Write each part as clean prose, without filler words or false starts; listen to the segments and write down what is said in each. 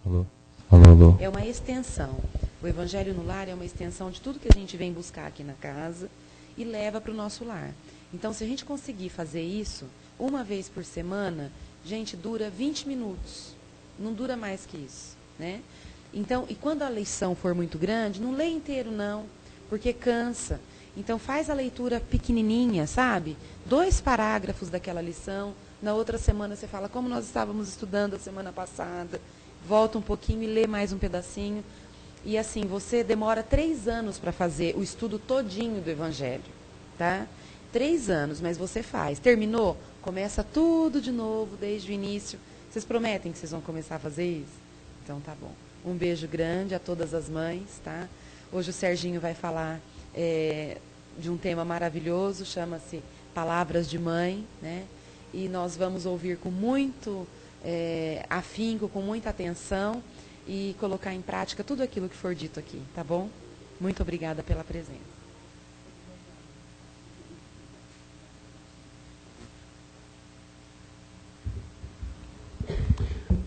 Alô? Alô, alô. É uma extensão. O Evangelho no Lar é uma extensão de tudo que a gente vem buscar aqui na casa e leva para o nosso lar. Então, se a gente conseguir fazer isso uma vez por semana, gente, dura 20 minutos. Não dura mais que isso, né? Então, e quando a lição for muito grande, não lê inteiro não, porque cansa. Então, faz a leitura pequenininha, sabe? 2 parágrafos daquela lição. Na outra semana você fala como nós estávamos estudando a semana passada. Volta um pouquinho e lê mais um pedacinho. E assim, você demora 3 anos para fazer o estudo todinho do Evangelho, tá? 3 anos, mas você faz. Terminou? Começa tudo de novo, desde o início. Vocês prometem que vocês vão começar a fazer isso? Então tá bom. Um beijo grande a todas as mães, tá? Hoje o Serginho vai falar de um tema maravilhoso, chama-se Palavras de Mãe, né? E nós vamos ouvir com muito afinco, com muita atenção e colocar em prática tudo aquilo que for dito aqui, tá bom? Muito obrigada pela presença.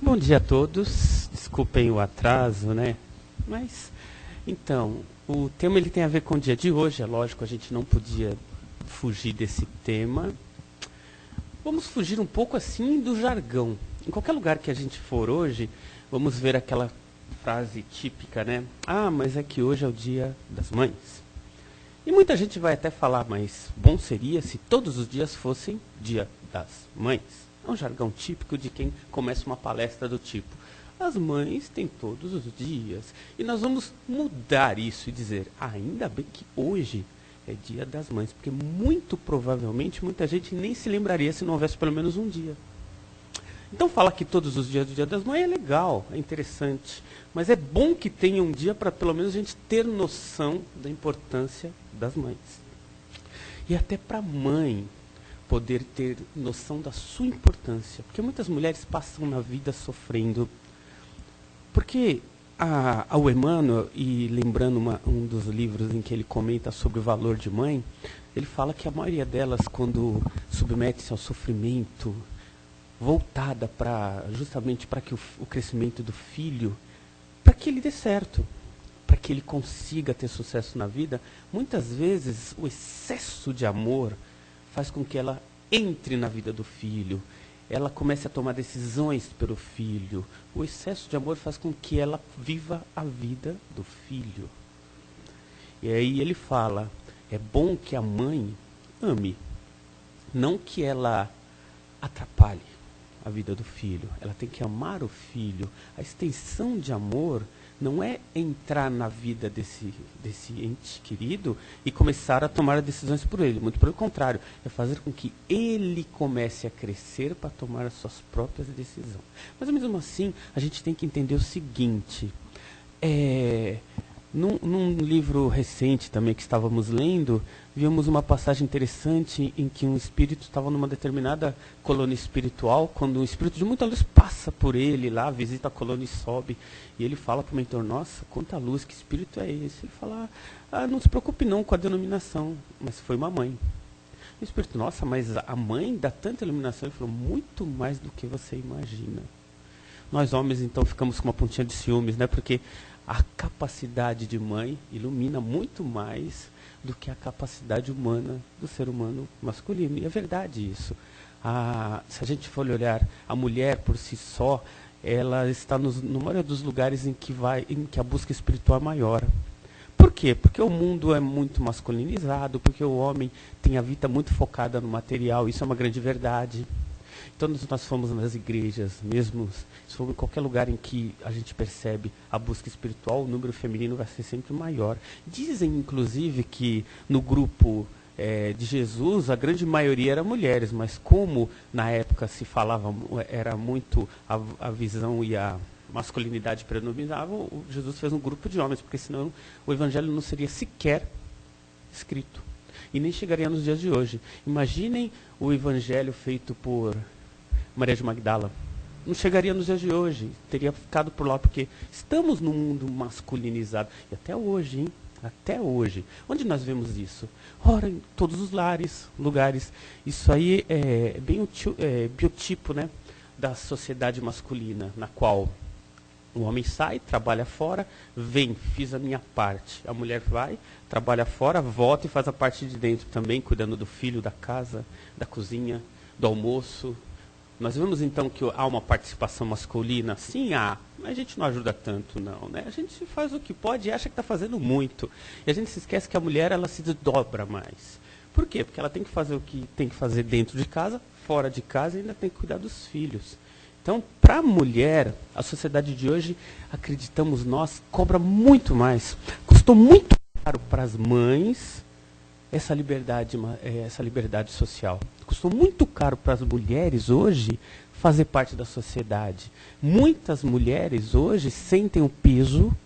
Bom dia a todos, desculpem o atraso, né? Mas, então, o tema ele tem a ver com o dia de hoje, é lógico, a gente não podia fugir desse tema. Vamos fugir um pouco assim do jargão. Em qualquer lugar que a gente for hoje, vamos ver aquela frase típica, né? Ah, mas é que hoje é o dia das mães. E muita gente vai até falar, mas bom seria se todos os dias fossem dia das mães. É um jargão típico de quem começa uma palestra do tipo: as mães têm todos os dias. E nós vamos mudar isso e dizer: ainda bem que hoje é dia das mães, porque muito provavelmente muita gente nem se lembraria se não houvesse pelo menos um dia. Então falar que todos os dias do dia das mães é legal, é interessante, mas é bom que tenha um dia para pelo menos a gente ter noção da importância das mães. E até para a mãe poder ter noção da sua importância, porque muitas mulheres passam na vida sofrendo. Porque o Emmanuel, e lembrando um dos livros em que ele comenta sobre o valor de mãe, ele fala que a maioria delas, quando submete-se ao sofrimento, voltada justamente para que o crescimento do filho, para que ele dê certo, para que ele consiga ter sucesso na vida, muitas vezes o excesso de amor faz com que ela entre na vida do filho, ela comece a tomar decisões pelo filho. O excesso de amor faz com que ela viva a vida do filho. E aí ele fala, é bom que a mãe ame, não que ela atrapalhe a vida do filho. Ela tem que amar o filho. A extensão de amor não é entrar na vida desse ente querido e começar a tomar decisões por ele. Muito pelo contrário, é fazer com que ele comece a crescer para tomar as suas próprias decisões. Mas mesmo assim, a gente tem que entender o seguinte. Num livro recente também que estávamos lendo, vimos uma passagem interessante em que um espírito estava numa determinada colônia espiritual, quando um espírito de muita luz passa por ele lá, visita a colônia e sobe, e ele fala para o mentor: nossa, quanta luz, que espírito é esse? Ele fala: não se preocupe não com a denominação, mas foi uma mãe. O espírito: nossa, mas a mãe dá tanta iluminação? Ele falou: muito mais do que você imagina. Nós homens então ficamos com uma pontinha de ciúmes, né? Porque a capacidade de mãe ilumina muito mais do que a capacidade humana do ser humano masculino. E é verdade isso. Se a gente for olhar a mulher por si só, ela está no maior dos lugares em que a busca espiritual é maior. Por quê? Porque o mundo é muito masculinizado, porque o homem tem a vida muito focada no material, isso é uma grande verdade. Então, nós fomos nas igrejas, mesmo se for em qualquer lugar em que a gente percebe a busca espiritual, o número feminino vai ser sempre maior. Dizem, inclusive, que no grupo de Jesus, a grande maioria eram mulheres, mas como na época se falava, era muito a visão e a masculinidade predominavam, Jesus fez um grupo de homens, porque senão o evangelho não seria sequer escrito. E nem chegaria nos dias de hoje. Imaginem o evangelho feito por Maria de Magdala. Não chegaria nos dias de hoje. Teria ficado por lá, porque estamos num mundo masculinizado. E até hoje, hein? Até hoje. Onde nós vemos isso? Ora, em todos os lugares. Isso aí é bem biotipo, né, da sociedade masculina, na qual O homem sai, trabalha fora, vem, fiz a minha parte. A mulher vai, trabalha fora, volta e faz a parte de dentro também, cuidando do filho, da casa, da cozinha, do almoço. Nós vemos então que há uma participação masculina? Sim, há, mas a gente não ajuda tanto não, né? A gente faz o que pode e acha que está fazendo muito. E a gente se esquece que a mulher, ela se desdobra mais. Por quê? Porque ela tem que fazer o que tem que fazer dentro de casa, fora de casa e ainda tem que cuidar dos filhos. Então, para a mulher, a sociedade de hoje, acreditamos nós, cobra muito mais. Custou muito caro para as mães essa liberdade social. Custou muito caro para as mulheres hoje fazer parte da sociedade. Muitas mulheres hoje sentem o peso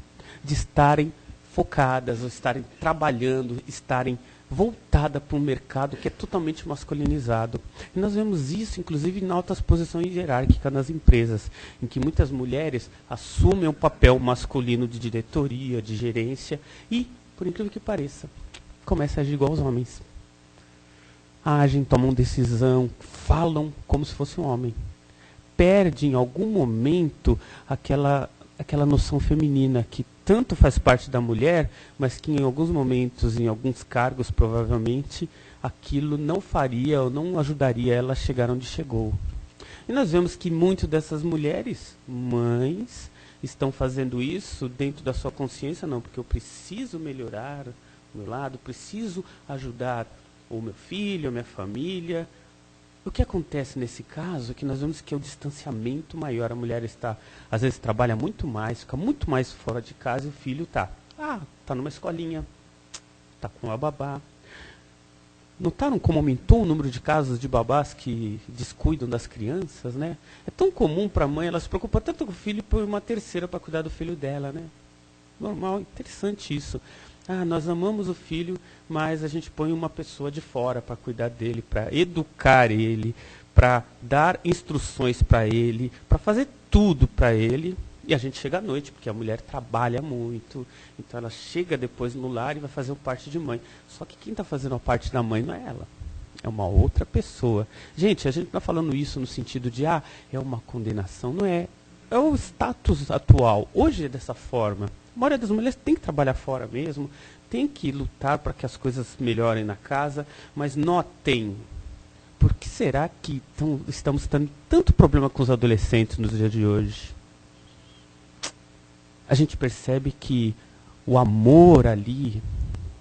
de estarem focadas, ou estarem trabalhando, estarem voltada para um mercado que é totalmente masculinizado. E nós vemos isso, inclusive, em altas posições hierárquicas nas empresas, em que muitas mulheres assumem um papel masculino de diretoria, de gerência, e, por incrível que pareça, começam a agir igual aos homens. Agem, tomam decisão, falam como se fosse um homem. Perde, em algum momento, aquela noção feminina que tanto faz parte da mulher, mas que em alguns momentos, em alguns cargos, provavelmente, aquilo não faria ou não ajudaria ela a chegar onde chegou. E nós vemos que muitas dessas mulheres, mães, estão fazendo isso dentro da sua consciência, não, porque eu preciso melhorar o meu lado, preciso ajudar o meu filho, a minha família. O que acontece nesse caso é que nós vemos que é o distanciamento maior. A mulher às vezes trabalha muito mais, fica muito mais fora de casa e o filho está numa escolinha, está com a babá. Notaram como aumentou o número de casos de babás que descuidam das crianças, né? É tão comum para a mãe, ela se preocupa tanto com o filho, por uma terceira para cuidar do filho dela, né? Normal, interessante isso. Nós amamos o filho, mas a gente põe uma pessoa de fora para cuidar dele, para educar ele, para dar instruções para ele, para fazer tudo para ele. E a gente chega à noite, porque a mulher trabalha muito, então ela chega depois no lar e vai fazer a parte de mãe. Só que quem está fazendo a parte da mãe não é ela, é uma outra pessoa. Gente, a gente não está falando isso no sentido de, é uma condenação, não é. É o status atual. Hoje é dessa forma. A maioria das mulheres tem que trabalhar fora mesmo, tem que lutar para que as coisas melhorem na casa, mas notem, por que será que estamos tendo tanto problema com os adolescentes nos dias de hoje? A gente percebe que o amor ali,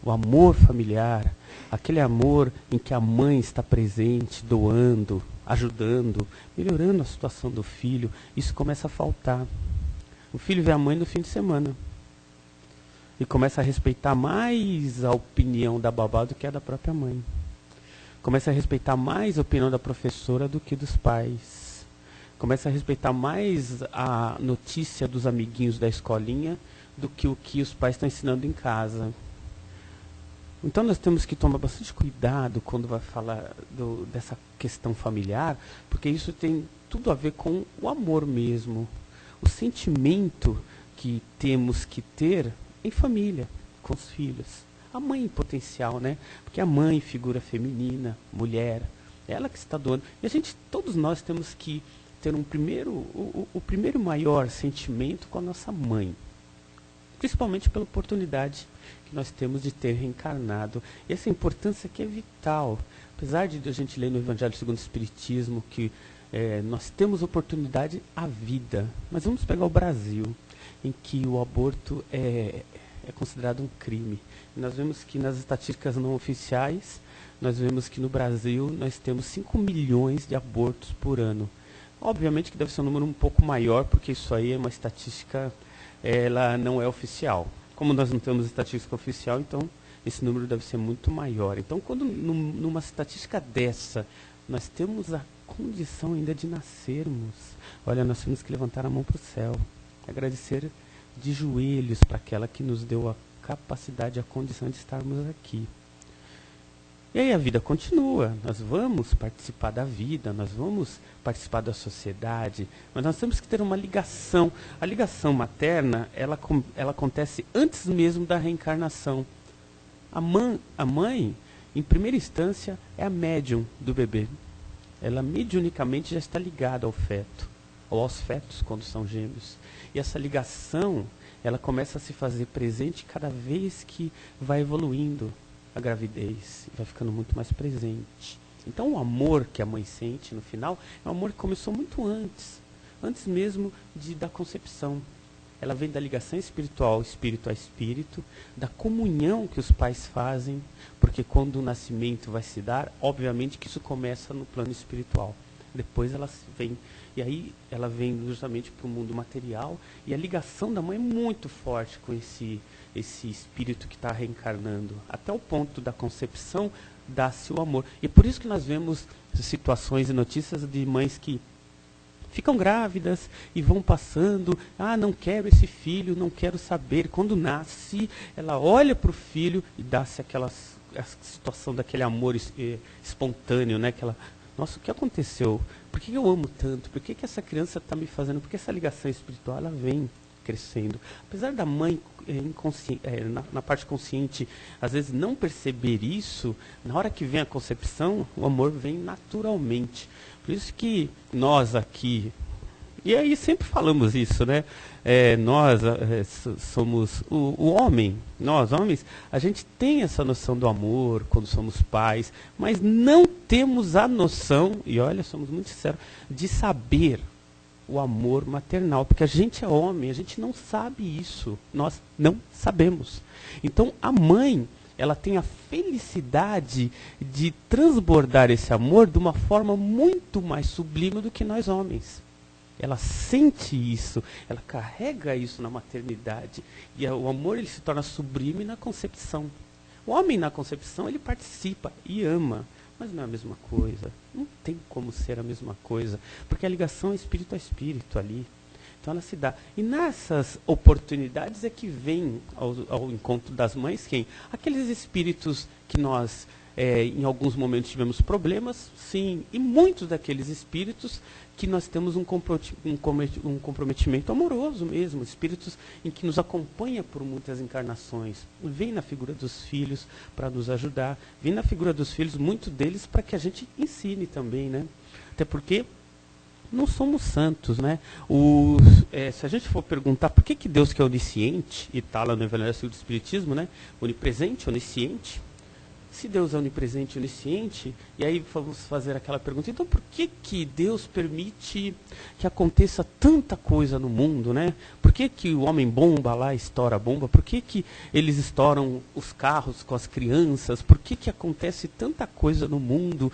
o amor familiar, aquele amor em que a mãe está presente, doando, ajudando, melhorando a situação do filho, isso começa a faltar. O filho vê a mãe no fim de semana e começa a respeitar mais a opinião da babá do que a da própria mãe. Começa a respeitar mais a opinião da professora do que dos pais. Começa a respeitar mais a notícia dos amiguinhos da escolinha do que o que os pais estão ensinando em casa. Então nós temos que tomar bastante cuidado quando vai falar dessa questão familiar, porque isso tem tudo a ver com o amor mesmo. O sentimento que temos que ter em família, com os filhos. A mãe em potencial, né? Porque a mãe, figura feminina, mulher, ela que está doando. E todos nós temos que ter o primeiro maior sentimento com a nossa mãe. Principalmente pela oportunidade que nós temos de ter reencarnado. E essa importância que é vital. Apesar de a gente ler no Evangelho segundo o Espiritismo que nós temos oportunidade à vida. Mas vamos pegar o Brasil, em que o aborto é considerado um crime. E nós vemos que nas estatísticas não oficiais, nós vemos que no Brasil nós temos 5 milhões de abortos por ano. Obviamente que deve ser um número um pouco maior, porque isso aí é uma estatística, ela não é oficial. Como nós não temos estatística oficial, então esse número deve ser muito maior. Então, quando numa estatística dessa, nós temos a condição ainda de nascermos, olha, nós temos que levantar a mão para o céu, agradecer de joelhos para aquela que nos deu a capacidade, a condição de estarmos aqui. E aí a vida continua, nós vamos participar da vida, nós vamos participar da sociedade, mas nós temos que ter uma ligação. A ligação materna, ela acontece antes mesmo da reencarnação. A mãe, em primeira instância, é a médium do bebê. Ela mediunicamente já está ligada ao feto. ou aos fetos quando são gêmeos. E essa ligação, ela começa a se fazer presente cada vez que vai evoluindo a gravidez, vai ficando muito mais presente. Então o amor que a mãe sente no final é um amor que começou muito antes mesmo da concepção. Ela vem da ligação espiritual, espírito a espírito, da comunhão que os pais fazem, porque quando o nascimento vai se dar, obviamente que isso começa no plano espiritual. Depois ela vem, e aí ela vem justamente para o mundo material, e a ligação da mãe é muito forte com esse espírito que está reencarnando. Até o ponto da concepção, dá-se o amor. E por isso que nós vemos situações e notícias de mães que ficam grávidas e vão passando, não quero esse filho, não quero saber. Quando nasce, ela olha para o filho e dá-se a situação daquele amor espontâneo, né? Aquela, nossa, o que aconteceu? Por que eu amo tanto? Por que essa criança está me fazendo? Porque essa ligação espiritual, ela vem crescendo. Apesar da mãe, na parte consciente, às vezes não perceber isso, na hora que vem a concepção, o amor vem naturalmente. Por isso que nós aqui, e aí sempre falamos isso, né? Nós somos o homem, nós homens, a gente tem essa noção do amor quando somos pais, mas não temos a noção, e olha, somos muito sinceros, de saber o amor maternal, porque a gente é homem, a gente não sabe isso, nós não sabemos. Então a mãe, ela tem a felicidade de transbordar esse amor de uma forma muito mais sublime do que nós homens. Ela sente isso, ela carrega isso na maternidade. E o amor, ele se torna sublime na concepção. O homem na concepção, ele participa e ama, mas não é a mesma coisa. Não tem como ser a mesma coisa, porque a ligação é espírito a espírito ali. Então ela se dá. E nessas oportunidades é que vem ao encontro das mães quem? Aqueles espíritos que nós, em alguns momentos, tivemos problemas, sim. E muitos daqueles espíritos que nós temos um comprometimento amoroso mesmo. Espíritos em que nos acompanha por muitas encarnações. Vem na figura dos filhos para nos ajudar. Vem na figura dos filhos, muitos deles, para que a gente ensine também, né? Até porque não somos santos, né? Se a gente for perguntar por que Deus, que é onisciente, e está lá no Evangelho do Espiritismo, né? Onipresente, onisciente. Se Deus é onipresente e onisciente, e aí vamos fazer aquela pergunta, então por que Deus permite que aconteça tanta coisa no mundo, né? Por que o homem bomba lá estoura a bomba? Por que eles estouram os carros com as crianças? Por que acontece tanta coisa no mundo?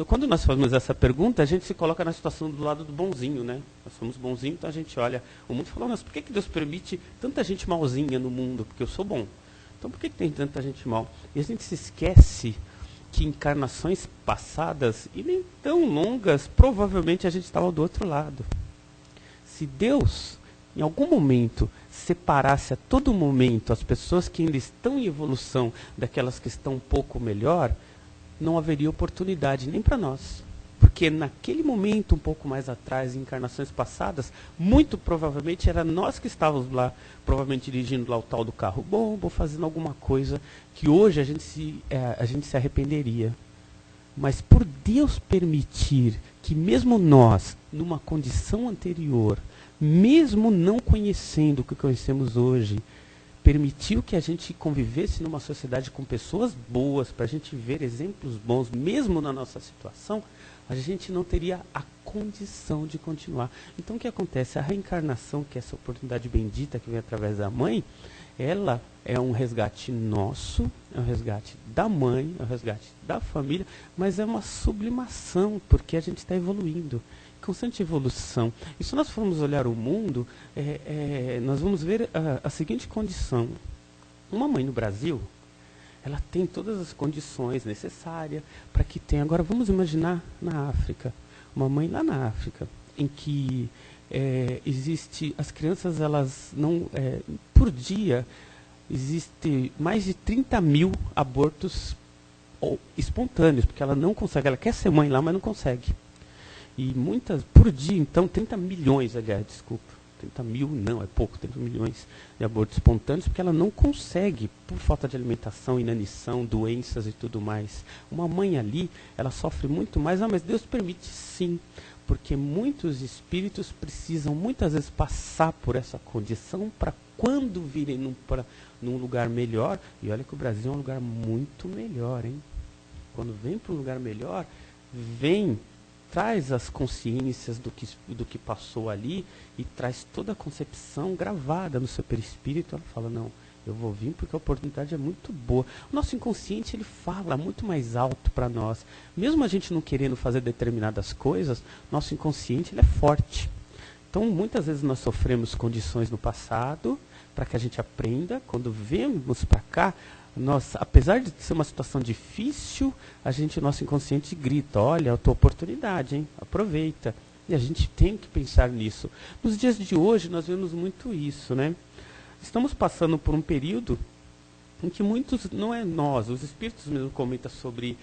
Quando nós fazemos essa pergunta, a gente se coloca na situação do lado do bonzinho, né? Nós somos bonzinhos, então a gente olha o mundo e fala, mas por que Deus permite tanta gente malzinha no mundo? Porque eu sou bom. Então por que tem tanta gente mal? E a gente se esquece que encarnações passadas, e nem tão longas, provavelmente a gente estava do outro lado. Se Deus, em algum momento, separasse a todo momento as pessoas que ainda estão em evolução daquelas que estão um pouco melhor, não haveria oportunidade nem para nós. Porque naquele momento, um pouco mais atrás, em encarnações passadas, muito provavelmente era nós que estávamos lá, provavelmente dirigindo lá o tal do carro bomba, ou fazendo alguma coisa que hoje a gente se arrependeria. Mas por Deus permitir que mesmo nós, numa condição anterior, mesmo não conhecendo o que conhecemos hoje, permitiu que a gente convivesse numa sociedade com pessoas boas, para a gente ver exemplos bons, mesmo na nossa situação, a gente não teria a condição de continuar. Então o que acontece? A reencarnação, que é essa oportunidade bendita que vem através da mãe, ela é um resgate nosso, é um resgate da mãe, é um resgate da família, mas é uma sublimação, porque a gente está evoluindo. Constante evolução. E se nós formos olhar o mundo, nós vamos ver a seguinte condição. Uma mãe no Brasil, ela tem todas as condições necessárias para que tenha. Agora vamos imaginar na África, uma mãe lá na África, em que existe, as crianças, elas não, por dia, existe mais de 30 mil abortos espontâneos, porque ela não consegue, ela quer ser mãe lá, mas não consegue. E muitas, por dia, então, 30 milhões, aliás, desculpa. 30 mil não, é pouco, 30 milhões de abortos espontâneos, porque ela não consegue, por falta de alimentação, inanição, doenças e tudo mais. Uma mãe ali, ela sofre muito mais, mas Deus permite sim, Porque muitos espíritos precisam muitas vezes passar por essa condição para quando virem num lugar melhor, e olha que o Brasil é um lugar muito melhor, hein? Quando vem para um lugar melhor, traz as consciências do que passou ali e traz toda a concepção gravada no seu perispírito. Ela fala, não, eu vou vir porque a oportunidade é muito boa. O nosso inconsciente, ele fala muito mais alto para nós. Mesmo a gente não querendo fazer determinadas coisas, nosso inconsciente, ele é forte. Então, muitas vezes nós sofremos condições no passado para que a gente aprenda. Quando vemos para cá, apesar de ser uma situação difícil, nosso inconsciente grita, olha, a tua oportunidade, hein? Aproveita. E a gente tem que pensar nisso. Nos dias de hoje, nós vemos muito isso, né? Estamos passando por um período em que muitos, não é nós, os espíritos mesmo comentam sobre,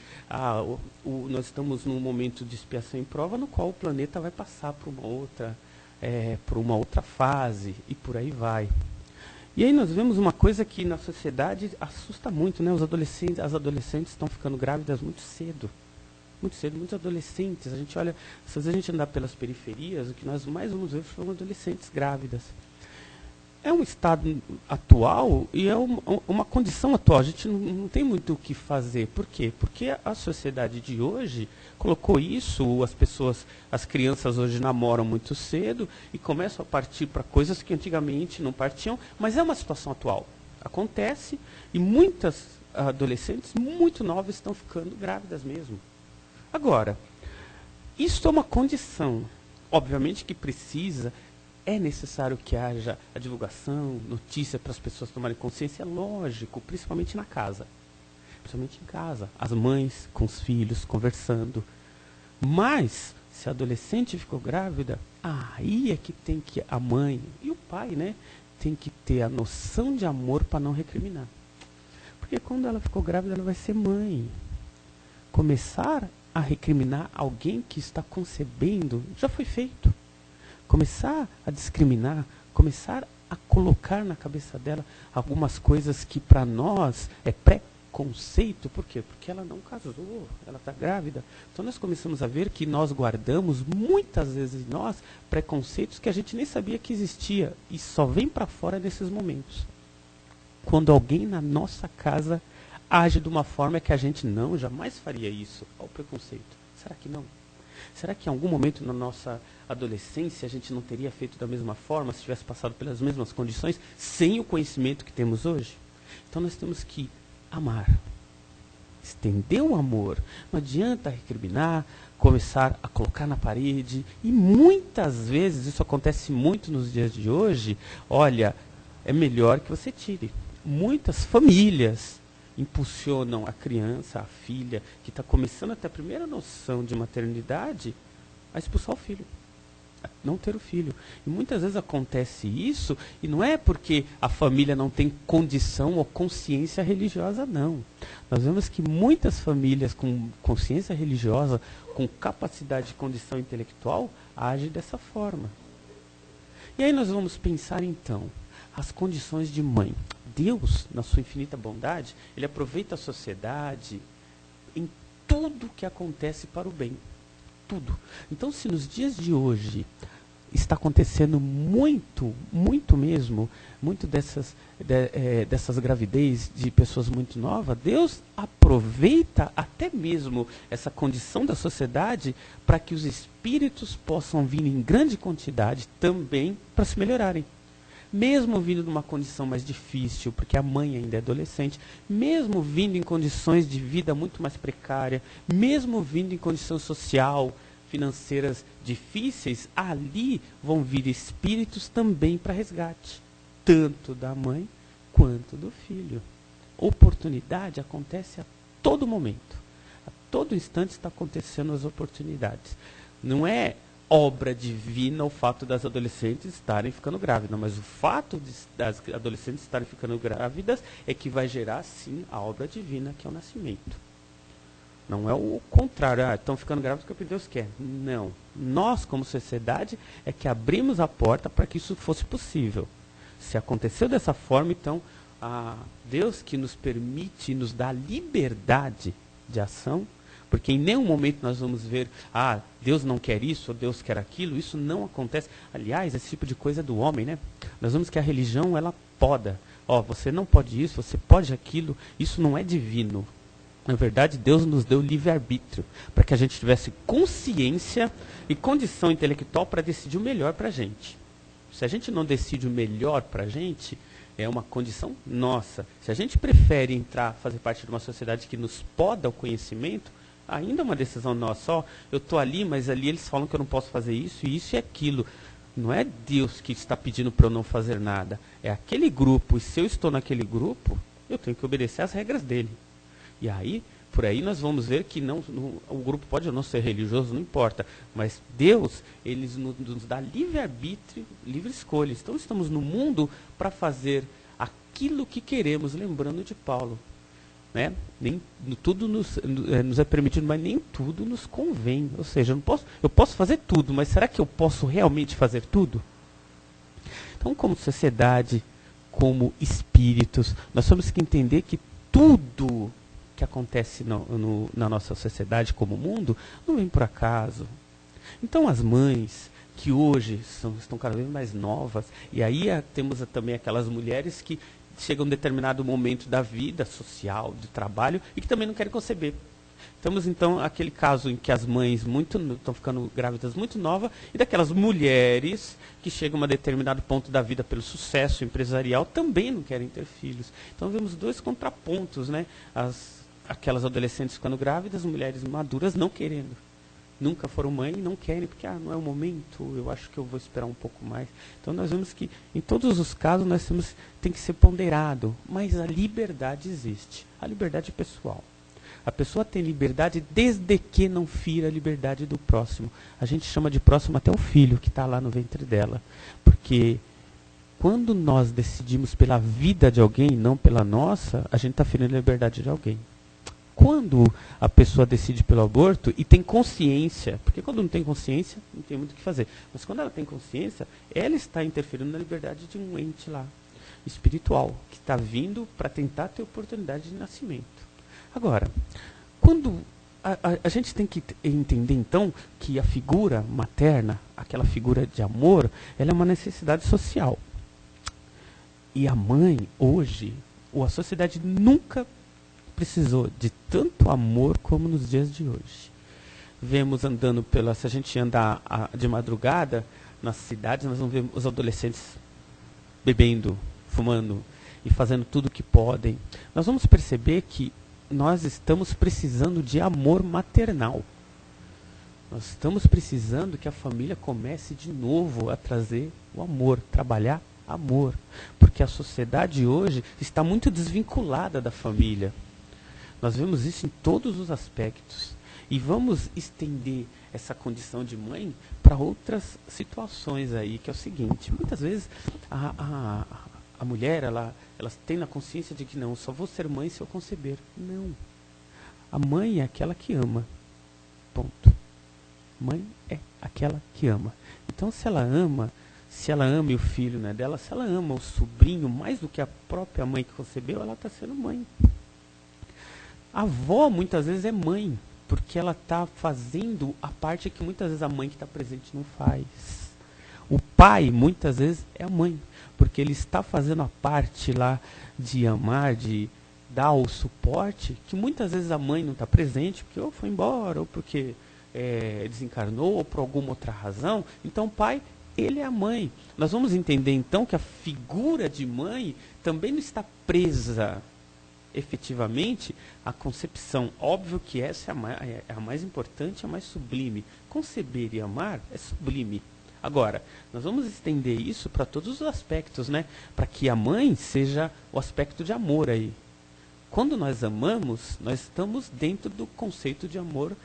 nós estamos num momento de expiação e prova no qual o planeta vai passar por uma outra fase e por aí vai. E aí nós vemos uma coisa que na sociedade assusta muito, né? As adolescentes estão ficando grávidas muito cedo. Muito cedo, muitos adolescentes. A gente olha, se às vezes a gente andar pelas periferias, o que nós mais vamos ver são adolescentes grávidas. É um estado atual e é uma condição atual. A gente não tem muito o que fazer. Por quê? Porque a sociedade de hoje colocou isso, as crianças hoje namoram muito cedo e começam a partir para coisas que antigamente não partiam, mas é uma situação atual. Acontece e muitas adolescentes muito novas estão ficando grávidas mesmo. Agora, isso é uma condição. Obviamente que é necessário que haja a divulgação, notícia para as pessoas tomarem consciência, é lógico, principalmente na casa. Principalmente em casa, as mães com os filhos conversando. Mas, se a adolescente ficou grávida, aí é que tem que a mãe e o pai, né, tem que ter a noção de amor para não recriminar. Porque quando ela ficou grávida, ela vai ser mãe. Começar a recriminar alguém que está concebendo já foi feito. Começar a discriminar, começar a colocar na cabeça dela algumas coisas que para nós é preconceito. Por quê? Porque ela não casou, ela está grávida. Então nós começamos a ver que nós guardamos muitas vezes em nós preconceitos que a gente nem sabia que existia e só vem para fora nesses momentos. Quando alguém na nossa casa age de uma forma que a gente jamais faria isso. Olha o preconceito. Será que não? Será que em algum momento na nossa adolescência a gente não teria feito da mesma forma, se tivesse passado pelas mesmas condições, sem o conhecimento que temos hoje? Então nós temos que amar, estender o amor. Não adianta recriminar, começar a colocar na parede. E muitas vezes, isso acontece muito nos dias de hoje, olha, é melhor que você tire. Muitas famílias impulsionam a criança, a filha, que está começando a ter a primeira noção de maternidade, a expulsar o filho, a não ter o filho. E muitas vezes acontece isso, e não é porque a família não tem condição ou consciência religiosa, não. Nós vemos que muitas famílias com consciência religiosa, com capacidade de condição intelectual, agem dessa forma. E aí nós vamos pensar então, as condições de mãe. Deus, na sua infinita bondade, ele aproveita a sociedade em tudo que acontece para o bem. Tudo. Então, se nos dias de hoje está acontecendo muito mesmo, muito dessas gravidez de pessoas muito novas, Deus aproveita até mesmo essa condição da sociedade para que os espíritos possam vir em grande quantidade também para se melhorarem. Mesmo vindo de uma condição mais difícil, porque a mãe ainda é adolescente, mesmo vindo em condições de vida muito mais precária, mesmo vindo em condição social, financeiras difíceis, ali vão vir espíritos também para resgate, tanto da mãe quanto do filho. Oportunidade acontece a todo momento. A todo instante está acontecendo as oportunidades. Não é obra divina o fato das adolescentes estarem ficando grávidas, mas o fato das adolescentes estarem ficando grávidas é que vai gerar, sim, a obra divina, que é o nascimento. Não é o contrário, estão ficando grávidas porque Deus quer. Não. Nós, como sociedade, é que abrimos a porta para que isso fosse possível. Se aconteceu dessa forma, então, Deus que nos permite, nos dá liberdade de ação, Porque em nenhum momento nós vamos ver, Deus não quer isso, ou Deus quer aquilo. Isso não acontece. Aliás, esse tipo de coisa é do homem, né? Nós vemos que a religião, ela poda. Você não pode isso, você pode aquilo. Isso não é divino. Na verdade, Deus nos deu livre-arbítrio, para que a gente tivesse consciência e condição intelectual para decidir o melhor para a gente. Se a gente não decide o melhor para a gente, é uma condição nossa. Se a gente prefere fazer parte de uma sociedade que nos poda o conhecimento, ainda é uma decisão nossa. Eu estou ali, mas ali eles falam que eu não posso fazer isso, isso e aquilo. Não é Deus que está pedindo para eu não fazer nada. É aquele grupo, e se eu estou naquele grupo, eu tenho que obedecer às regras dele. E aí, por aí nós vamos ver que o grupo pode ou não ser religioso, não importa. Mas Deus, ele nos dá livre-arbítrio, livre escolha. Então estamos no mundo para fazer aquilo que queremos, lembrando de Paulo. Né? Nem tudo nos é permitido, mas nem tudo nos convém. Ou seja, eu posso fazer tudo, mas será que eu posso realmente fazer tudo? Então, como sociedade, como espíritos, nós temos que entender que tudo que acontece na nossa sociedade como mundo não vem por acaso. Então as mães que hoje estão cada vez mais novas, e aí temos também aquelas mulheres que chegam a um determinado momento da vida social, de trabalho, e que também não querem conceber. Temos então aquele caso em que as mães estão ficando grávidas muito novas, e daquelas mulheres que chegam a um determinado ponto da vida pelo sucesso empresarial também não querem ter filhos. Então vemos dois contrapontos, né? Aquelas adolescentes ficando grávidas, mulheres maduras não querendo. Nunca foram mãe e não querem, porque não é o momento, eu acho que eu vou esperar um pouco mais. Então nós vemos que em todos os casos tem que ser ponderado, mas a liberdade existe, a liberdade pessoal. A pessoa tem liberdade desde que não fira a liberdade do próximo. A gente chama de próximo até o filho que está lá no ventre dela. Porque quando nós decidimos pela vida de alguém, não pela nossa, a gente está ferindo a liberdade de alguém. Quando a pessoa decide pelo aborto e tem consciência, porque quando não tem consciência, não tem muito o que fazer. Mas quando ela tem consciência, ela está interferindo na liberdade de um ente lá, espiritual, que está vindo para tentar ter oportunidade de nascimento. Agora, quando a gente tem que entender então que a figura materna, aquela figura de amor, ela é uma necessidade social. E a mãe, hoje, ou a sociedade nunca precisou de tanto amor como nos dias de hoje. Vemos andando se a gente andar de madrugada nas cidades, nós vamos ver os adolescentes bebendo, fumando e fazendo tudo o que podem. Nós vamos perceber que nós estamos precisando de amor maternal. Nós estamos precisando que a família comece de novo a trazer o amor, trabalhar amor. Porque a sociedade hoje está muito desvinculada da família. Nós vemos isso em todos os aspectos. E vamos estender essa condição de mãe para outras situações aí, que é o seguinte. Muitas vezes a mulher, ela tem na consciência de que não, só vou ser mãe se eu conceber. Não. A mãe é aquela que ama. Ponto. Mãe é aquela que ama. Então, se ela ama o filho, né, dela, se ela ama o sobrinho mais do que a própria mãe que concebeu, ela está sendo mãe. A avó, muitas vezes, é mãe, porque ela está fazendo a parte que muitas vezes a mãe que está presente não faz. O pai, muitas vezes, é a mãe, porque ele está fazendo a parte lá de amar, de dar o suporte, que muitas vezes a mãe não está presente, porque ou foi embora, ou porque desencarnou, ou por alguma outra razão. Então o pai, ele é a mãe. Nós vamos entender então que a figura de mãe também não está presa efetivamente à concepção. Óbvio que essa é a mais importante, a mais sublime. Conceber e amar é sublime. Agora, nós vamos estender isso para todos os aspectos, né? Para que a mãe seja o aspecto de amor aí. Quando nós amamos, nós estamos dentro do conceito de amor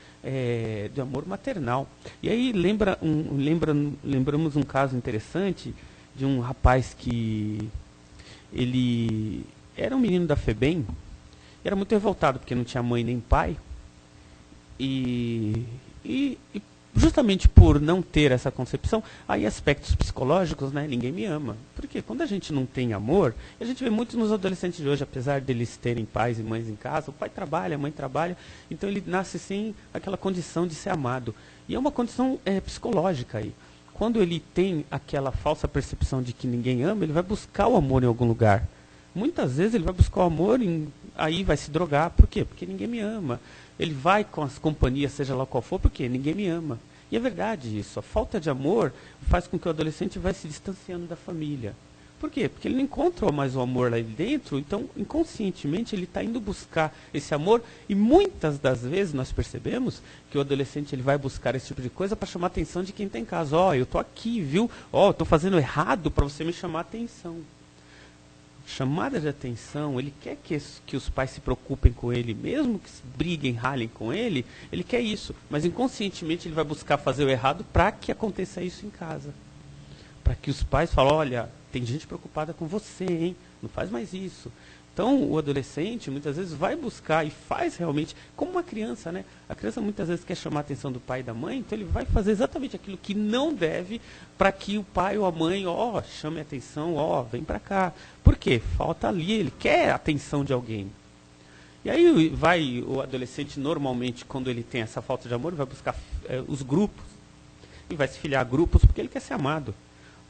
maternal. E aí lembramos um caso interessante de um rapaz que ele era um menino da FEBEM, era muito revoltado porque não tinha mãe nem pai, e justamente por não ter essa concepção, aí aspectos psicológicos, né? Ninguém me ama. Porque quando a gente não tem amor, a gente vê muito nos adolescentes de hoje, apesar deles terem pais e mães em casa, o pai trabalha, a mãe trabalha, então ele nasce sem aquela condição de ser amado. E é uma condição psicológica aí. Quando ele tem aquela falsa percepção de que ninguém ama, ele vai buscar o amor em algum lugar. Muitas vezes ele vai buscar o amor, aí vai se drogar. Por quê? Porque ninguém me ama. Ele vai com as companhias, seja lá qual for, porque ninguém me ama. E é verdade isso. A falta de amor faz com que o adolescente vai se distanciando da família. Por quê? Porque ele não encontra mais o amor lá dentro, então inconscientemente ele está indo buscar esse amor. E muitas das vezes nós percebemos que o adolescente ele vai buscar esse tipo de coisa para chamar a atenção de quem está em casa. Ó, eu estou aqui, viu? Ó, eu estou fazendo errado para você me chamar a atenção. Chamada de atenção, ele quer que os pais se preocupem com ele, mesmo que briguem, ralhem com ele quer isso, mas inconscientemente ele vai buscar fazer o errado para que aconteça isso em casa. Para que os pais falem, olha, tem gente preocupada com você, hein? Não faz mais isso. Então, o adolescente, muitas vezes, vai buscar e faz realmente, como uma criança, né? A criança, muitas vezes, quer chamar a atenção do pai e da mãe, então ele vai fazer exatamente aquilo que não deve para que o pai ou a mãe, chame a atenção, vem para cá. Por quê? Falta ali, ele quer a atenção de alguém. E aí vai o adolescente, normalmente, quando ele tem essa falta de amor, ele vai buscar os grupos. E vai se filiar a grupos porque ele quer ser amado.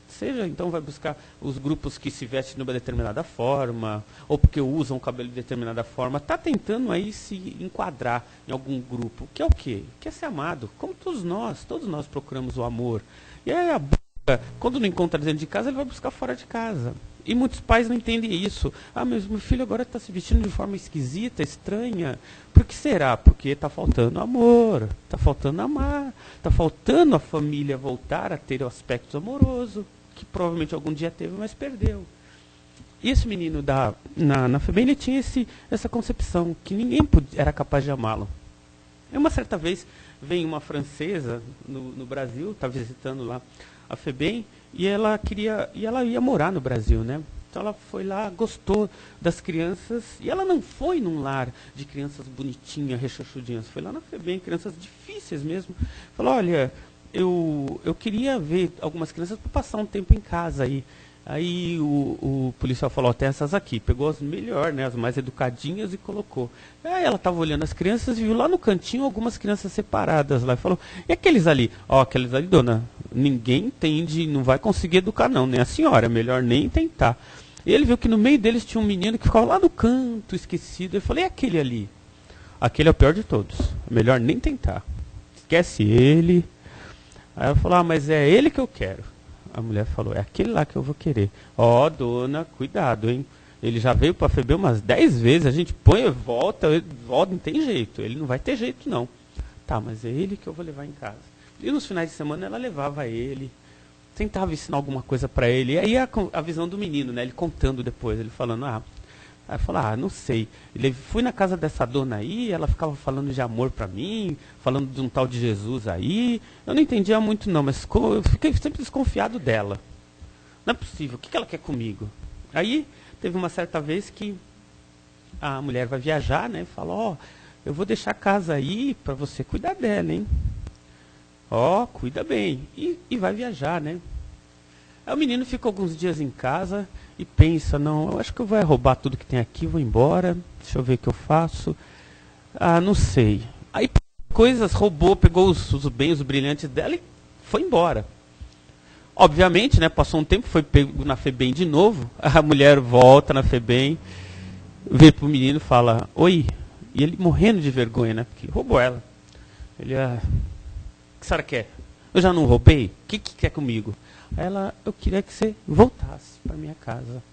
Seja, então, vai buscar os grupos que se vestem de uma determinada forma, ou porque usam o cabelo de determinada forma, está tentando aí se enquadrar em algum grupo. Que é o quê? Quer ser amado. Como todos nós procuramos o amor. E aí a busca, quando não encontra dentro de casa, ele vai buscar fora de casa. E muitos pais não entendem isso. Mas meu filho agora está se vestindo de forma esquisita, estranha. Por que será? Porque está faltando amor, está faltando amar, está faltando a família voltar a ter o aspecto amoroso, que provavelmente algum dia teve, mas perdeu. E esse menino na FEBEM, ele tinha essa concepção, que ninguém era capaz de amá-lo. E uma certa vez, vem uma francesa no Brasil, está visitando lá a FEBEM, e ela ia morar no Brasil, né? Então ela foi lá, gostou das crianças, e ela não foi num lar de crianças bonitinhas, rechuchudinhas, foi lá na FEBEM, crianças difíceis mesmo. Falou, olha, eu queria ver algumas crianças para passar um tempo em casa aí. Aí o policial falou, tem essas aqui, pegou as melhores, né, as mais educadinhas e colocou. Aí ela estava olhando as crianças e viu lá no cantinho algumas crianças separadas lá. E falou, e aqueles ali? Aqueles ali, dona, ninguém entende, não vai conseguir educar não, nem a senhora, é melhor nem tentar. E ele viu que no meio deles tinha um menino que ficava lá no canto, esquecido. Ele falou, e aquele ali? Aquele é o pior de todos, é melhor nem tentar. Esquece ele. Aí ela falou, mas é ele que eu quero. A mulher falou, é aquele lá que eu vou querer. Dona, cuidado, hein? Ele já veio para a FEBEM umas 10 vezes, a gente põe e volta, não tem jeito, ele não vai ter jeito não. Tá, mas é ele que eu vou levar em casa. E nos finais de semana ela levava ele, tentava ensinar alguma coisa para ele. E aí a visão do menino, né? Ele contando depois, ele falando, aí falou, não sei. Fui na casa dessa dona aí, ela ficava falando de amor para mim, falando de um tal de Jesus aí. Eu não entendia muito não, mas eu fiquei sempre desconfiado dela. Não é possível, o que ela quer comigo? Aí teve uma certa vez que a mulher vai viajar, né? E fala, eu vou deixar a casa aí para você cuidar dela, hein? Cuida bem. E vai viajar, né? Aí o menino fica alguns dias em casa e pensa, não, eu acho que eu vou roubar tudo que tem aqui, vou embora, deixa eu ver o que eu faço. Não sei. Aí coisas, roubou, pegou os bens, os brilhantes dela e foi embora. Obviamente, né, passou um tempo, foi pego na FEBEM de novo, a mulher volta na FEBEM, vê pro menino e fala, oi. E ele morrendo de vergonha, né, porque roubou ela. Ele, o que a senhora quer? Eu já não roubei? O que quer comigo? Eu queria que você voltasse para minha casa.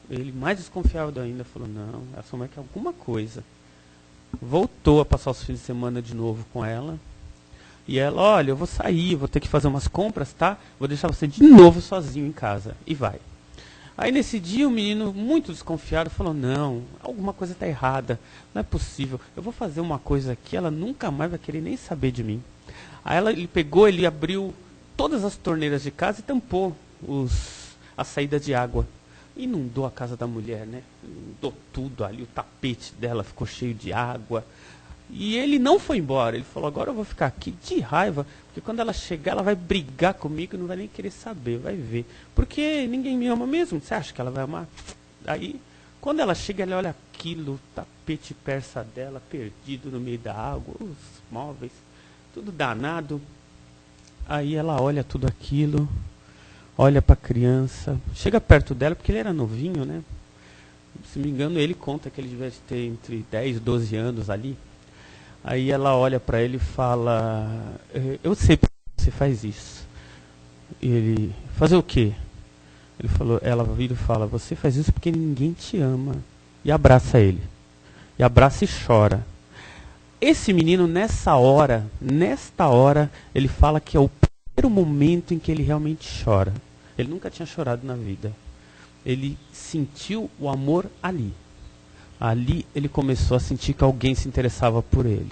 Ele, mais desconfiado ainda, falou, não, a sua mãe quer alguma coisa. Voltou a passar os fins de semana de novo com ela. E ela, olha, eu vou sair, vou ter que fazer umas compras, tá? Vou deixar você de novo sozinho em casa. E vai. Aí nesse dia o menino, muito desconfiado, falou, não, alguma coisa está errada. Não é possível. Eu vou fazer uma coisa aqui, ela nunca mais vai querer nem saber de mim. Aí ele abriu todas as torneiras de casa e tampou a saída de água. Inundou a casa da mulher, né? Inundou tudo ali, o tapete dela ficou cheio de água. E ele não foi embora. Ele falou, agora eu vou ficar aqui de raiva, porque quando ela chegar, ela vai brigar comigo e não vai nem querer saber, vai ver. Porque ninguém me ama mesmo. Você acha que ela vai amar? Aí, quando ela chega, ela olha aquilo, o tapete persa dela, perdido no meio da água, os móveis, tudo danado. Aí ela olha tudo aquilo, olha para a criança, chega perto dela, porque ele era novinho, né? Se não me engano, ele conta que ele devia ter entre 10 e 12 anos ali. Aí ela olha para ele e fala, eu sei por que você faz isso. E ele, fazer o quê? Ele falou, ela vira e fala, você faz isso porque ninguém te ama. E abraça ele. E abraça e chora. Esse menino, nesta hora, ele fala que é o primeiro momento em que ele realmente chora. Ele nunca tinha chorado na vida. Ele sentiu o amor ali. Ali ele começou a sentir que alguém se interessava por ele.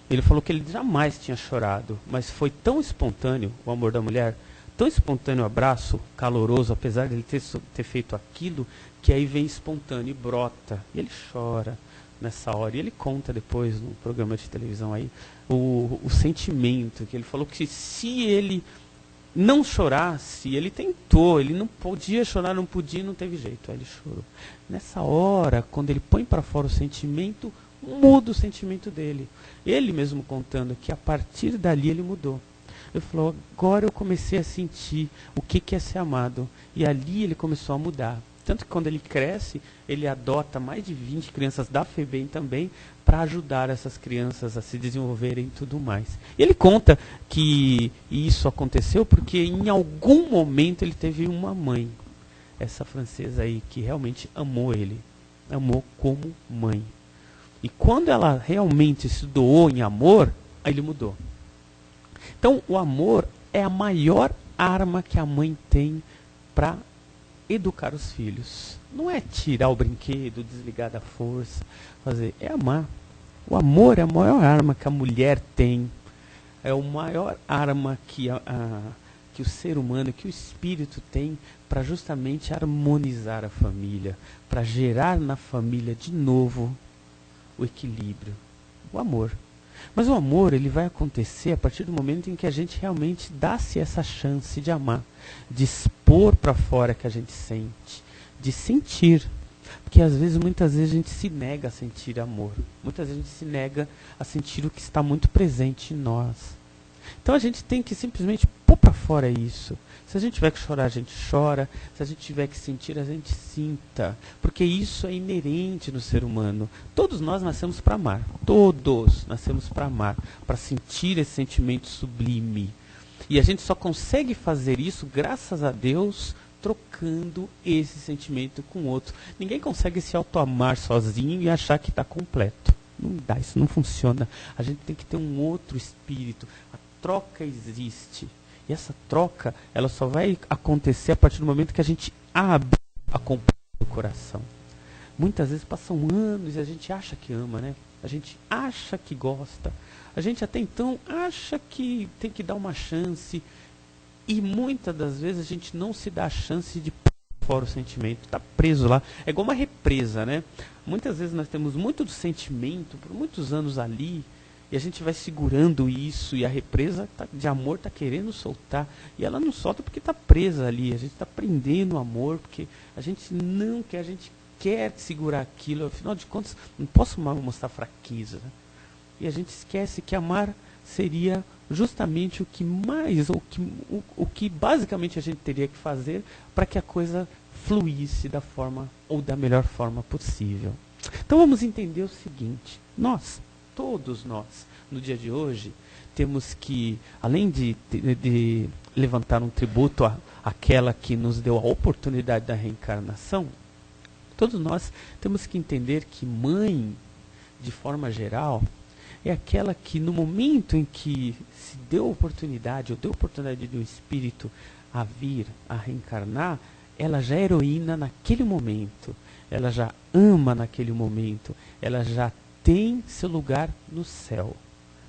Ele falou que ele jamais tinha chorado, mas foi tão espontâneo o amor da mulher, tão espontâneo o abraço, caloroso, apesar de ele ter feito aquilo, que aí vem espontâneo e brota. E ele chora nessa hora. E ele conta depois, no programa de televisão aí, o sentimento, que ele falou que se ele não chorasse, ele tentou, ele não podia chorar, não podia, não teve jeito, aí ele chorou. Nessa hora, quando ele põe para fora o sentimento, muda o sentimento dele. Ele mesmo contando que a partir dali ele mudou. Ele falou, agora eu comecei a sentir o que é ser amado. E ali ele começou a mudar. Tanto que quando ele cresce, ele adota mais de 20 crianças da FEBEM também, para ajudar essas crianças a se desenvolverem e tudo mais. E ele conta que isso aconteceu porque em algum momento ele teve uma mãe, essa francesa aí, que realmente amou ele, amou como mãe. E quando ela realmente se doou em amor, aí ele mudou. Então o amor é a maior arma que a mãe tem para educar os filhos. Não é tirar o brinquedo, desligar da força, fazer, é amar. O amor é a maior arma que a mulher tem. É a maior arma que o ser humano, que o espírito tem para justamente harmonizar a família, para gerar na família de novo o equilíbrio, o amor. Mas o amor, ele vai acontecer a partir do momento em que a gente realmente dá-se essa chance de amar, de expor para fora que a gente sente, de sentir. Porque às vezes, muitas vezes a gente se nega a sentir amor. Muitas vezes a gente se nega a sentir o que está muito presente em nós. Então a gente tem que simplesmente pôr para fora isso. Se a gente tiver que chorar, a gente chora. Se a gente tiver que sentir, a gente sinta. Porque isso é inerente no ser humano. Todos nós nascemos para amar. Todos nascemos para amar. Para sentir esse sentimento sublime. E a gente só consegue fazer isso, graças a Deus, trocando esse sentimento com outro. Ninguém consegue se auto-amar sozinho e achar que está completo. Não dá, isso não funciona. A gente tem que ter um outro espírito. A troca existe. E essa troca, ela só vai acontecer a partir do momento que a gente abre a compreensão do coração. Muitas vezes passam anos e a gente acha que ama, né? A gente acha que gosta. A gente até então acha que tem que dar uma chance. E muitas das vezes a gente não se dá a chance de pôr fora o sentimento. Está preso lá. É igual uma represa, né? Muitas vezes nós temos muito do sentimento por muitos anos ali. E a gente vai segurando isso, e a represa de amor está querendo soltar. E ela não solta porque está presa ali. A gente está prendendo o amor, porque a gente não quer, a gente quer segurar aquilo. Afinal de contas, não posso mostrar fraqueza. Né? E a gente esquece que amar seria justamente o que mais, o que basicamente a gente teria que fazer para que a coisa fluísse da forma, ou da melhor forma possível. Então vamos entender o seguinte, todos nós, no dia de hoje, temos que, além de levantar um tributo àquela que nos deu a oportunidade da reencarnação, todos nós temos que entender que mãe, de forma geral, é aquela que no momento em que se deu a oportunidade, ou deu a oportunidade de um espírito a vir, a reencarnar, ela já é heroína naquele momento, ela já ama naquele momento, ela já tem seu lugar no céu.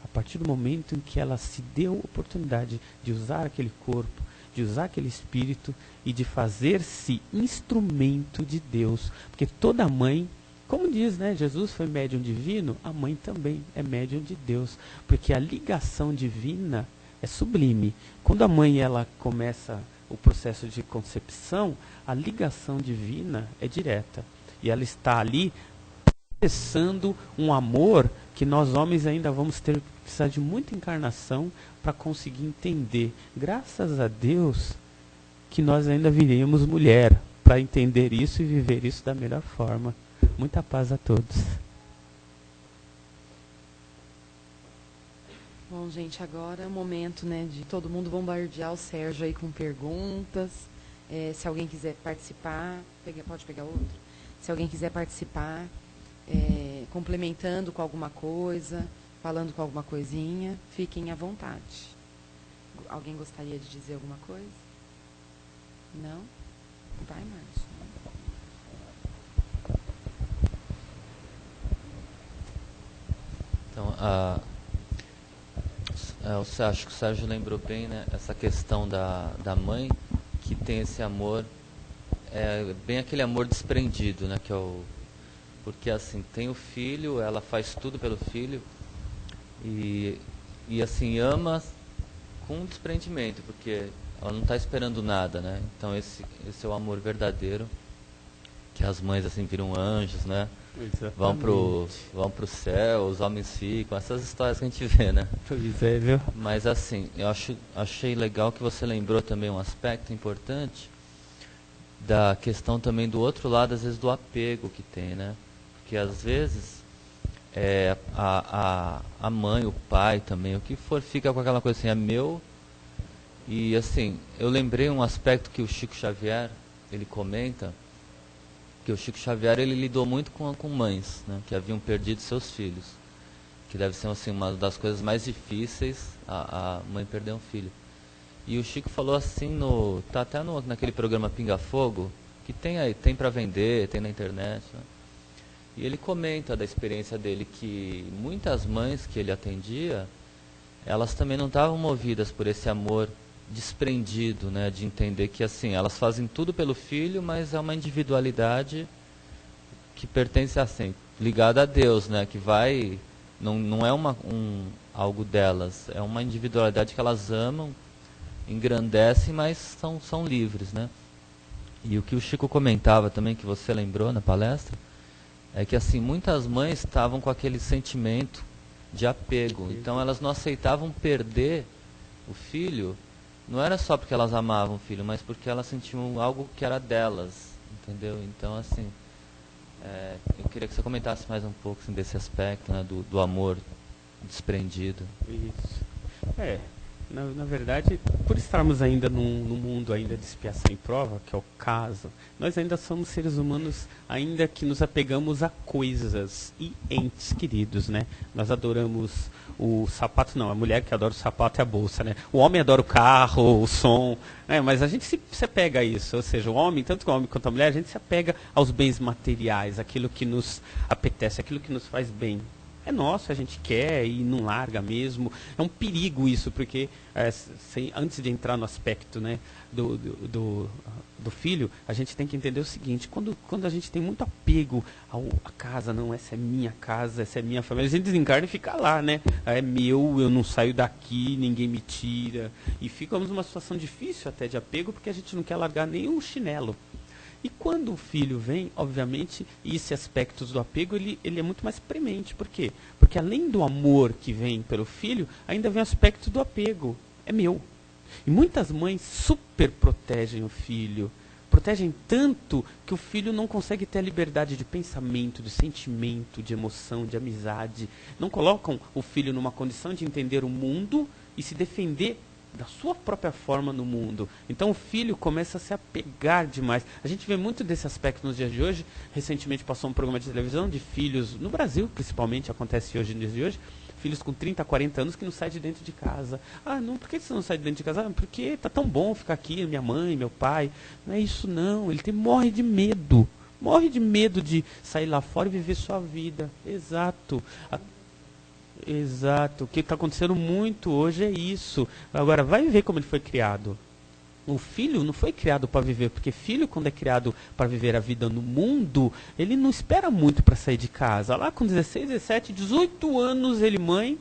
A partir do momento em que ela se deu a oportunidade de usar aquele corpo, de usar aquele espírito e de fazer-se instrumento de Deus. Porque toda mãe como diz, né, Jesus foi médium divino, a mãe também é médium de Deus, porque a ligação divina é sublime. Quando a mãe ela começa o processo de concepção, a ligação divina é direta. E ela está ali expressando um amor que nós homens ainda vamos precisar de muita encarnação para conseguir entender. Graças a Deus que nós ainda viremos mulher para entender isso e viver isso da melhor forma. Muita paz a todos. Bom, gente, agora é o momento, né, de todo mundo bombardear o Sérgio aí com perguntas. Se alguém quiser participar, pode pegar outro. Se alguém quiser participar, complementando com alguma coisa, falando com alguma coisinha, fiquem à vontade. Alguém gostaria de dizer alguma coisa? Não? Vai, Márcio. Então, eu acho que o Sérgio lembrou bem, né, essa questão da mãe, que tem esse amor, bem aquele amor desprendido, né, que é porque assim, tem o filho, ela faz tudo pelo filho, e assim, ama com desprendimento, porque ela não está esperando nada, né, então esse é o amor verdadeiro, que as mães assim viram anjos, né, vão pro céu, os homens ficam, essas histórias que a gente vê, né? Pois é, viu? Mas assim, achei legal que você lembrou também um aspecto importante da questão também do outro lado, às vezes, do apego que tem, né? Porque às vezes a mãe, o pai também, o que for, fica com aquela coisa assim, é meu. E assim, eu lembrei um aspecto que o Chico Xavier, ele comenta, que o Chico Xavier ele lidou muito com mães, né, que haviam perdido seus filhos, que deve ser assim, uma das coisas mais difíceis, a mãe perder um filho. E o Chico falou assim, tá até naquele programa Pinga Fogo, que tem para vender, tem na internet, né? E ele comenta da experiência dele que muitas mães que ele atendia, elas também não estavam movidas por esse amor desprendido, né, de entender que assim, elas fazem tudo pelo filho, mas é uma individualidade que pertence assim, ligada a Deus, né, que vai, não é algo delas, é uma individualidade que elas amam, engrandecem, mas são livres, né. E o que o Chico comentava também, que você lembrou na palestra, é que assim, muitas mães estavam com aquele sentimento de apego, então elas não aceitavam perder o filho. Não era só porque elas amavam o filho, mas porque elas sentiam algo que era delas, entendeu? Então, assim, eu queria que você comentasse mais um pouco assim, desse aspecto, né, do amor desprendido. Isso. Na verdade, por estarmos ainda num mundo ainda de expiação e prova, que é o caso, nós ainda somos seres humanos, ainda que nos apegamos a coisas e entes queridos, né? Nós adoramos o sapato, não, a mulher que adora o sapato é a bolsa, né? O homem adora o carro, o som, né? Mas a gente se apega a isso, ou seja, o homem, tanto o homem quanto a mulher, a gente se apega aos bens materiais, aquilo que nos apetece, aquilo que nos faz bem. É nosso, a gente quer e não larga mesmo. É um perigo isso, porque antes de entrar no aspecto, né, do filho, a gente tem que entender o seguinte, quando a gente tem muito apego à casa, não, essa é minha casa, essa é minha família, a gente desencarna e fica lá, né? É meu, eu não saio daqui, ninguém me tira. E ficamos numa situação difícil até de apego, porque a gente não quer largar nenhum chinelo. E quando o filho vem, obviamente, esse aspecto do apego, ele é muito mais premente. Por quê? Porque além do amor que vem pelo filho, ainda vem o aspecto do apego. É meu. E muitas mães super protegem o filho. Protegem tanto que o filho não consegue ter a liberdade de pensamento, de sentimento, de emoção, de amizade. Não colocam o filho numa condição de entender o mundo e se defender da sua própria forma no mundo. Então o filho começa a se apegar demais. A gente vê muito desse aspecto nos dias de hoje. Recentemente passou um programa de televisão de filhos, no Brasil principalmente, acontece hoje nos dias de hoje, filhos com 30, 40 anos que não saem de dentro de casa. Ah, não, por que você não sai de dentro de casa? Ah, porque tá tão bom ficar aqui, minha mãe, meu pai. Não é isso não, ele morre de medo. Morre de medo de sair lá fora e viver sua vida. Exato. Exato. O que está acontecendo muito hoje é isso. Agora, vai ver como ele foi criado. O filho não foi criado para viver, porque filho, quando é criado para viver a vida no mundo, ele não espera muito para sair de casa. Lá com 16, 17, 18 anos, ele, mãe,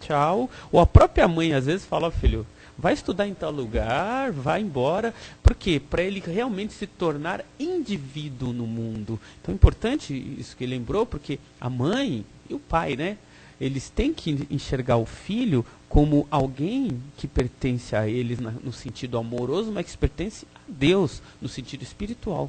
tchau. Ou a própria mãe, às vezes, fala, filho, vai estudar em tal lugar, vai embora. Por quê? Para ele realmente se tornar indivíduo no mundo. Então é importante isso que ele lembrou, porque a mãe e o pai, né? Eles têm que enxergar o filho como alguém que pertence a eles no sentido amoroso, mas que pertence a Deus no sentido espiritual.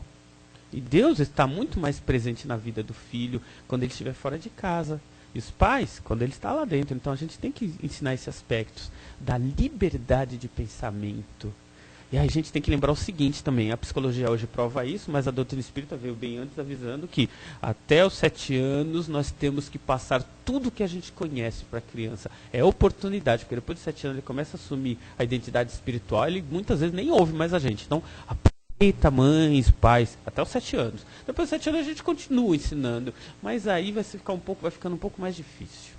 E Deus está muito mais presente na vida do filho quando ele estiver fora de casa. E os pais, quando ele está lá dentro. Então a gente tem que ensinar esses aspectos da liberdade de pensamento. E aí a gente tem que lembrar o seguinte também, a psicologia hoje prova isso, mas a doutrina espírita veio bem antes avisando que até os 7 anos nós temos que passar tudo que a gente conhece para a criança. É oportunidade, porque depois de 7 anos ele começa a assumir a identidade espiritual, ele muitas vezes nem ouve mais a gente. Então, aproveita mães, pais, até os 7 anos. Depois dos 7 anos a gente continua ensinando, mas aí vai ficando um pouco mais difícil.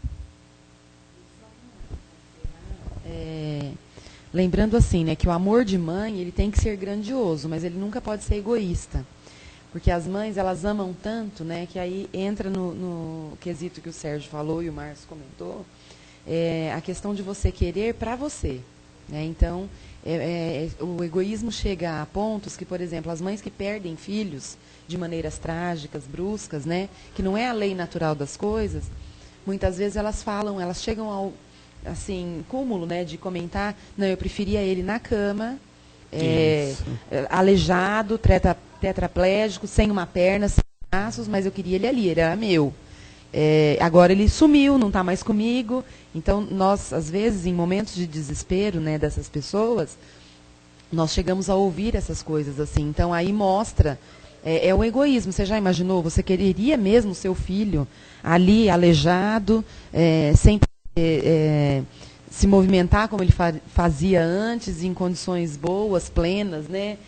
Lembrando assim, né, que o amor de mãe, ele tem que ser grandioso, mas ele nunca pode ser egoísta. Porque as mães, elas amam tanto, né, que aí entra no quesito que o Sérgio falou e o Márcio comentou, a questão de você querer para você. Né? Então, o egoísmo chega a pontos que, por exemplo, as mães que perdem filhos de maneiras trágicas, bruscas, né, que não é a lei natural das coisas, muitas vezes elas chegam ao assim, cúmulo, né, de comentar, não, eu preferia ele na cama, aleijado, tetraplégico, sem uma perna, sem braços, mas eu queria ele ali, ele era meu. Agora ele sumiu, não está mais comigo. Então, nós, às vezes, em momentos de desespero, né, dessas pessoas, nós chegamos a ouvir essas coisas assim. Então, aí mostra, é o egoísmo. Você já imaginou? Você quereria mesmo seu filho ali, aleijado, sem se movimentar como ele fazia antes, em condições boas, plenas, né?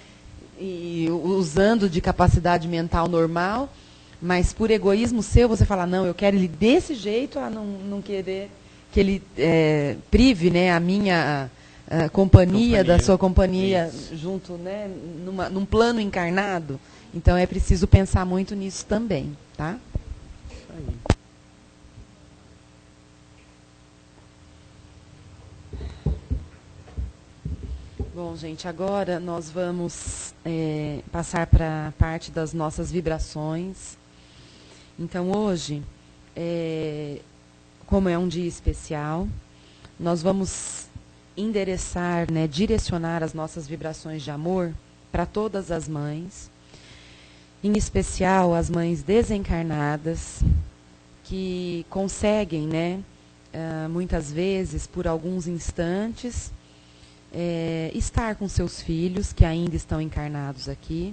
E usando de capacidade mental normal, mas por egoísmo seu, você fala, não, eu quero ele desse jeito, a não querer que ele prive, né, a minha companhia, da sua companhia, isso, junto, né, num plano encarnado. Então é preciso pensar muito nisso também, tá? Isso aí. Bom, gente, agora nós vamos passar para a parte das nossas vibrações. Então, hoje, como é um dia especial, nós vamos endereçar, né, direcionar as nossas vibrações de amor para todas as mães, em especial as mães desencarnadas, que conseguem, né, muitas vezes, por alguns instantes, estar com seus filhos que ainda estão encarnados aqui,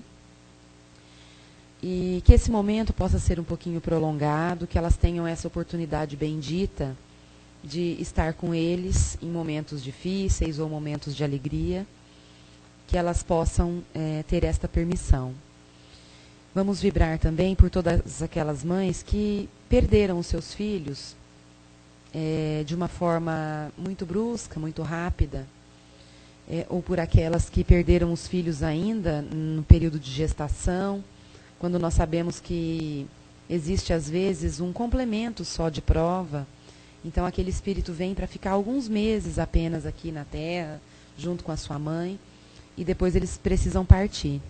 e que esse momento possa ser um pouquinho prolongado, que elas tenham essa oportunidade bendita de estar com eles em momentos difíceis ou momentos de alegria, que elas possam ter esta permissão. Vamos vibrar também por todas aquelas mães que perderam os seus filhos de uma forma muito brusca, muito rápida, ou por aquelas que perderam os filhos ainda no período de gestação, quando nós sabemos que existe, às vezes, um complemento só de prova. Então, aquele espírito vem para ficar alguns meses apenas aqui na Terra, junto com a sua mãe, e depois eles precisam partir.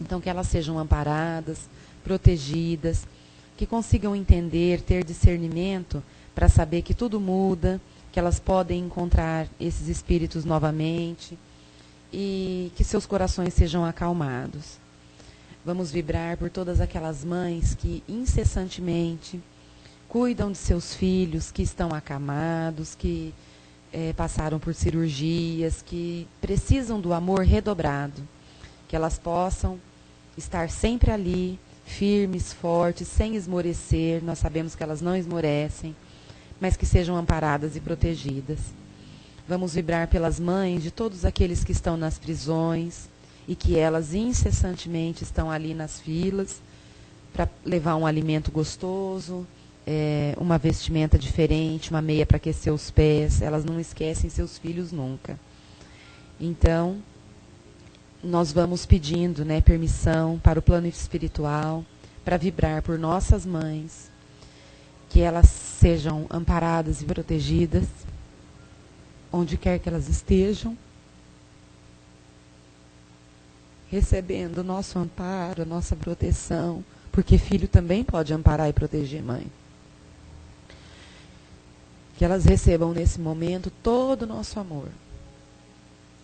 Então, que elas sejam amparadas, protegidas, que consigam entender, ter discernimento para saber que tudo muda, que elas podem encontrar esses espíritos novamente e que seus corações sejam acalmados. Vamos vibrar por todas aquelas mães que incessantemente cuidam de seus filhos, que estão acamados, que passaram por cirurgias, que precisam do amor redobrado, que elas possam estar sempre ali, firmes, fortes, sem esmorecer. Nós sabemos que elas não esmorecem, mas que sejam amparadas e protegidas. Vamos vibrar pelas mães de todos aqueles que estão nas prisões e que elas incessantemente estão ali nas filas para levar um alimento gostoso, uma vestimenta diferente, uma meia para aquecer os pés. Elas não esquecem seus filhos nunca. Então, nós vamos pedindo, né, permissão para o plano espiritual, para vibrar por nossas mães, que elas sejam amparadas e protegidas, onde quer que elas estejam, recebendo o nosso amparo, a nossa proteção, porque filho também pode amparar e proteger mãe. Que elas recebam nesse momento todo o nosso amor.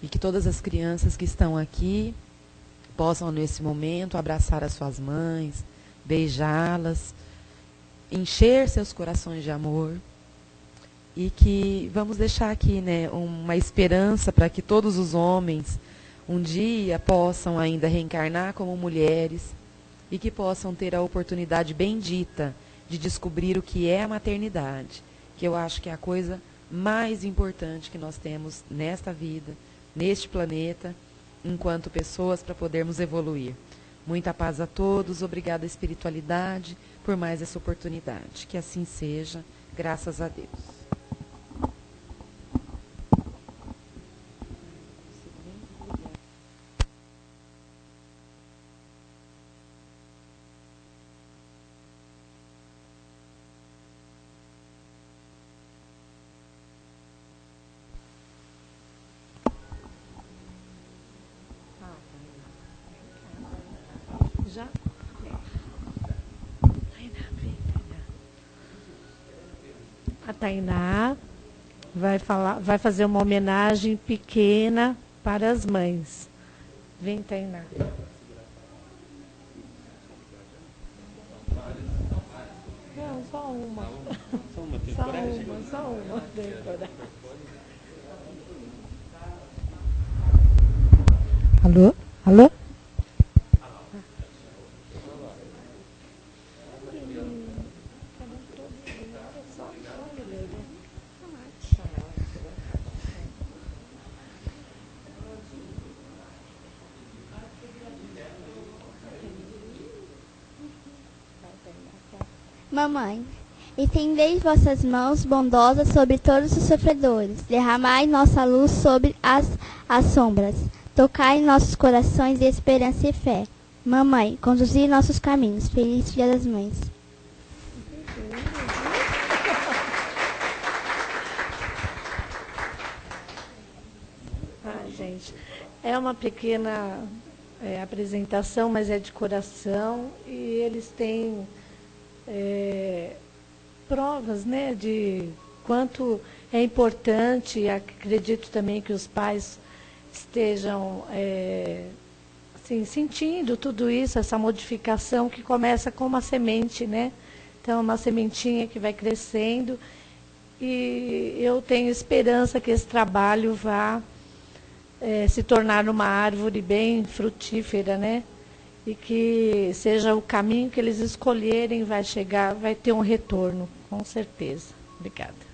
E que todas as crianças que estão aqui possam, nesse momento, abraçar as suas mães, beijá-las, encher seus corações de amor. E que vamos deixar aqui, né, uma esperança para que todos os homens um dia possam ainda reencarnar como mulheres e que possam ter a oportunidade bendita de descobrir o que é a maternidade, que eu acho que é a coisa mais importante que nós temos nesta vida, neste planeta, enquanto pessoas, para podermos evoluir. Muita paz a todos, obrigada à espiritualidade por mais essa oportunidade. Que assim seja, graças a Deus. Já? A Tainá vai fazer uma homenagem pequena para as mães. Vem, Tainá. Não, só uma. Só uma. Tem coragem. Alô? Alô? Mamãe, estendei vossas mãos bondosas sobre todos os sofredores, derramai nossa luz sobre as sombras, tocai nossos corações de esperança e fé. Mamãe, conduzi nossos caminhos. Feliz Dia das Mães. Gente, é uma pequena apresentação, mas é de coração, e eles têm provas, né, de quanto é importante, e acredito também que os pais estejam assim, sentindo tudo isso, essa modificação que começa com uma semente, né? Então, uma sementinha que vai crescendo, e eu tenho esperança que esse trabalho vá se tornar uma árvore bem frutífera, né? E que seja o caminho que eles escolherem, vai ter um retorno, com certeza. Obrigada.